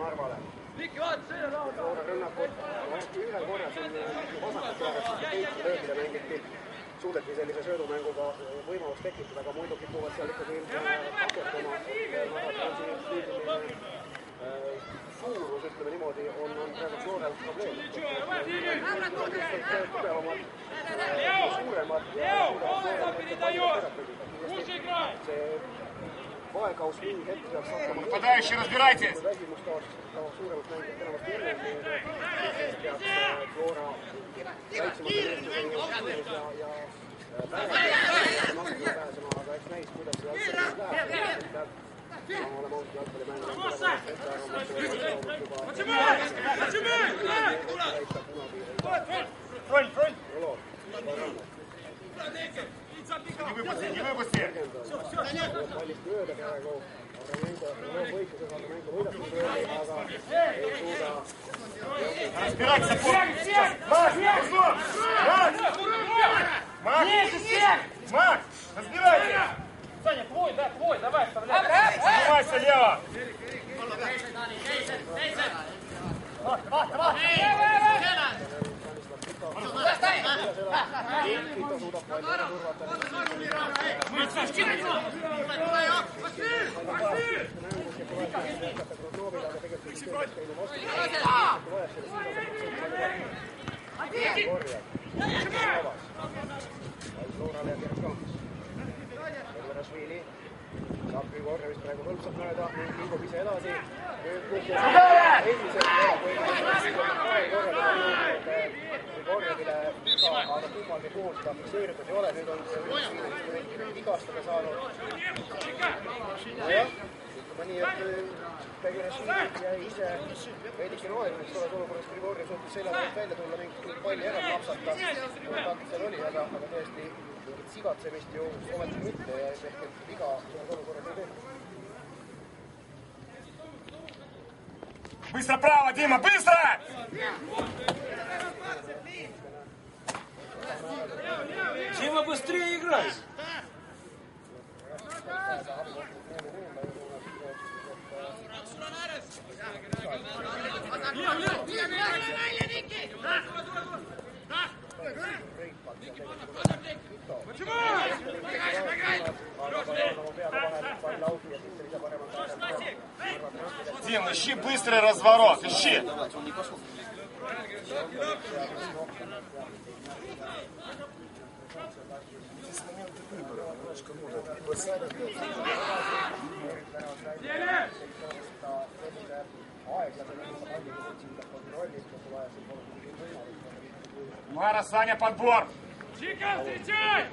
Narvale. Loora rünnakut, ühe korra siin vasakut peaga löögile mängiti. Suudeti sellise söödumänguga võimalust tekitada, aga muidu kipuvad seal ikkagi paketama. Suurus, ütleme niimoodi, on praegu Loorel probleem. Tugevamad, suuremad ja see vaekaus mingi hetk peaks hakkama väsimust taoks suuremast mängijat tänavast enne, peaks Loora väiksemate meestluseni ja pääsema, aga eks näis, kuidas see jalgpallis läheb. Ma oleme ausalt jalgpallimängu Не выпусти! Pallist mööda praegu, aga võitluses on mängu võidatud, aga ei suuda. Разбирайся, Макс! Макс! Разбирайся! Саня, твой, да, твой, давай, вставляй. Снимайся лево! Rasvili saab korra vist praegu hõlpsalt mööda, liigub ise edasi. Korjadile viga, aga kummalgi puhul seda fikseeritud ei ole. Nüüd on see vigastada saanud. Nojah, ütleme nii, et Pegi Rasvili jäi ise veidike noorima, et selles olukorras Grigorjev suutis selja pealt välja tulla, mingit palli ära napsata. Seal oli, aga tõesti sigatsemist ju ometi mitte ja ehk et viga selles olukorras ei tehtud. Быстро право, Дима, быстро! Дима, быстрее играй! Дим, ищи быстрый разворот, ищи! Мара, Саня, подбор! Чика, встречай!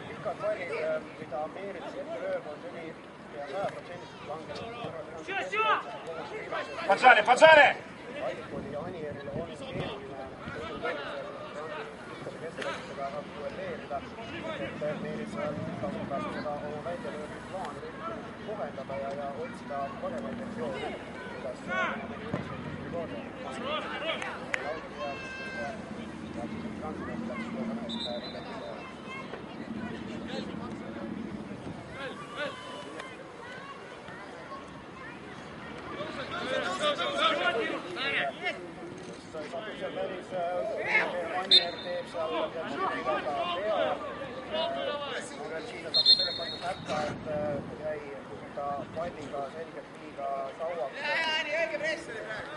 Pikad pallid, mida Ameerikas ette lööb, on tüli ja 100% langenud. Поджали, поджали! Allikoli ja Anierile on keeruline keskelestada aga duelleerida. Ameeris kasutas seda oma väljalöötud plaani kohendada ja otsida paremaid versioone, kuidas Grigorjev. Anier teeb seal taga pea. Siin saab selle panna täppa, et jäi ta palliga selgelt liiga kauaks. Õige press oli praegu.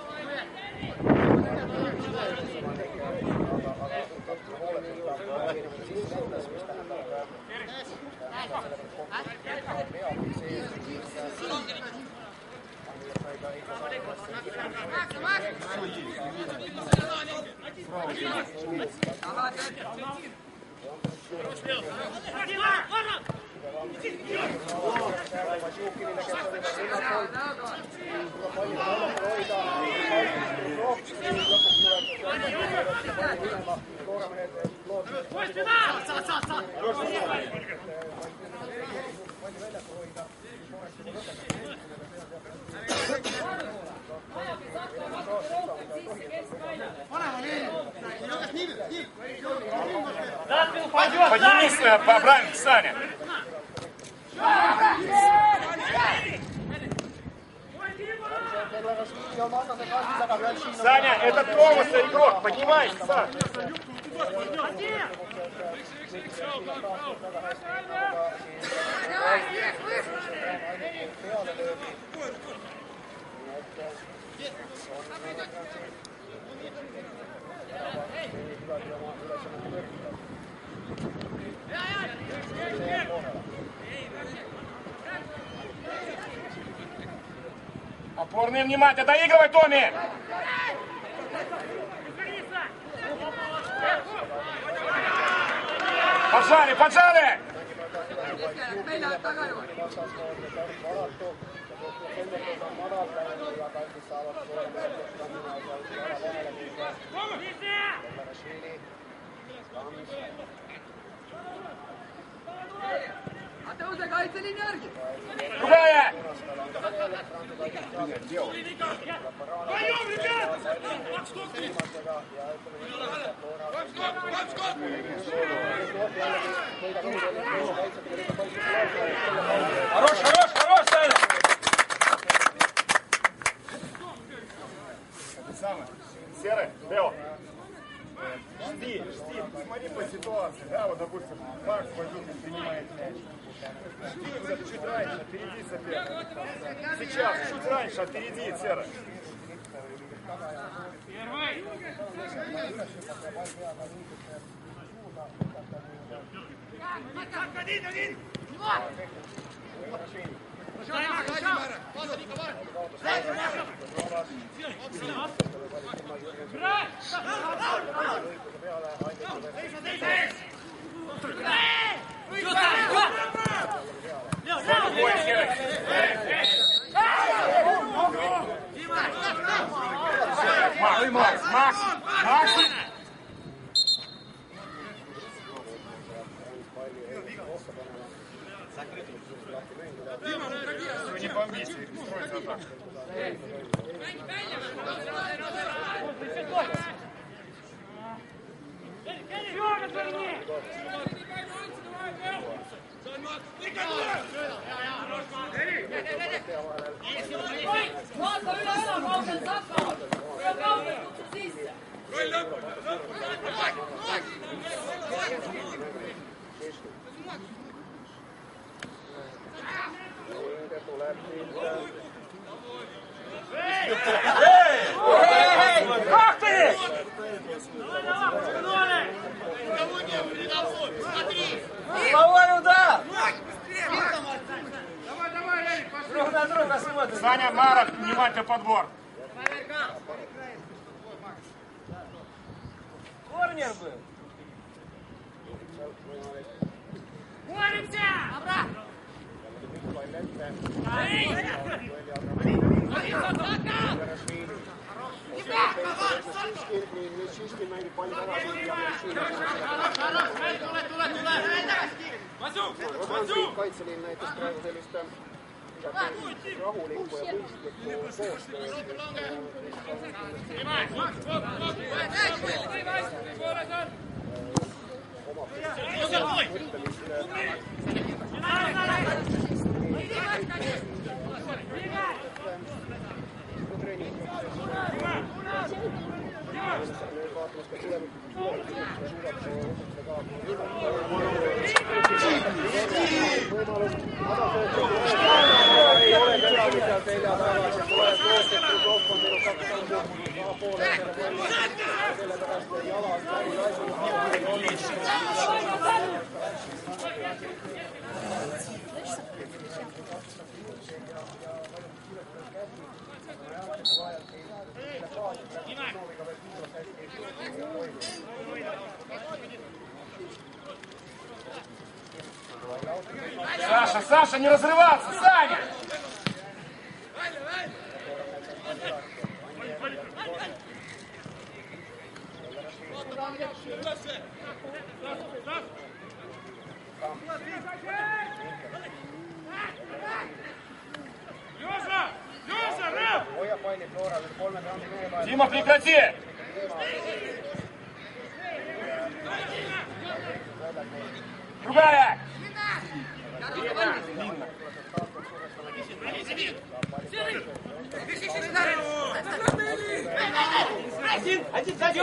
Datmin Поднимись, правильно, Саня. Саня, это Томаса игрок, поднимайся, Саша. Опорные внимание, доигрывай, Томми! Поджали, поджали! Tõuse kaitseliini järgi! Другая! Хорош, Саня! Самое. Серый, Лео. Жди, смотри по ситуации. Да, вот, допустим, Макс Вадюкин принимает мяч. Жди уже чуть раньше, опереди соперника. Сейчас, чуть раньше, опереди, Серый. Первый! Один! Макс! Не бомбите, строится атака. Как ты? Головой удар! Друг на друга смотрим. Саня, Марок, внимательно подбор. Корнер был. Боремся! Обратно! Siiski mängib palju tagasi ja kaitseliin näitas praegu sellist rahulikku ja mõistlikku ei ole kedagi seal selja taga, siis tuleb koostettud rohkem sellepärast jalad läbi Саша, не разрываться, Саня! Дима, прекрати! Другая! Один, сзади.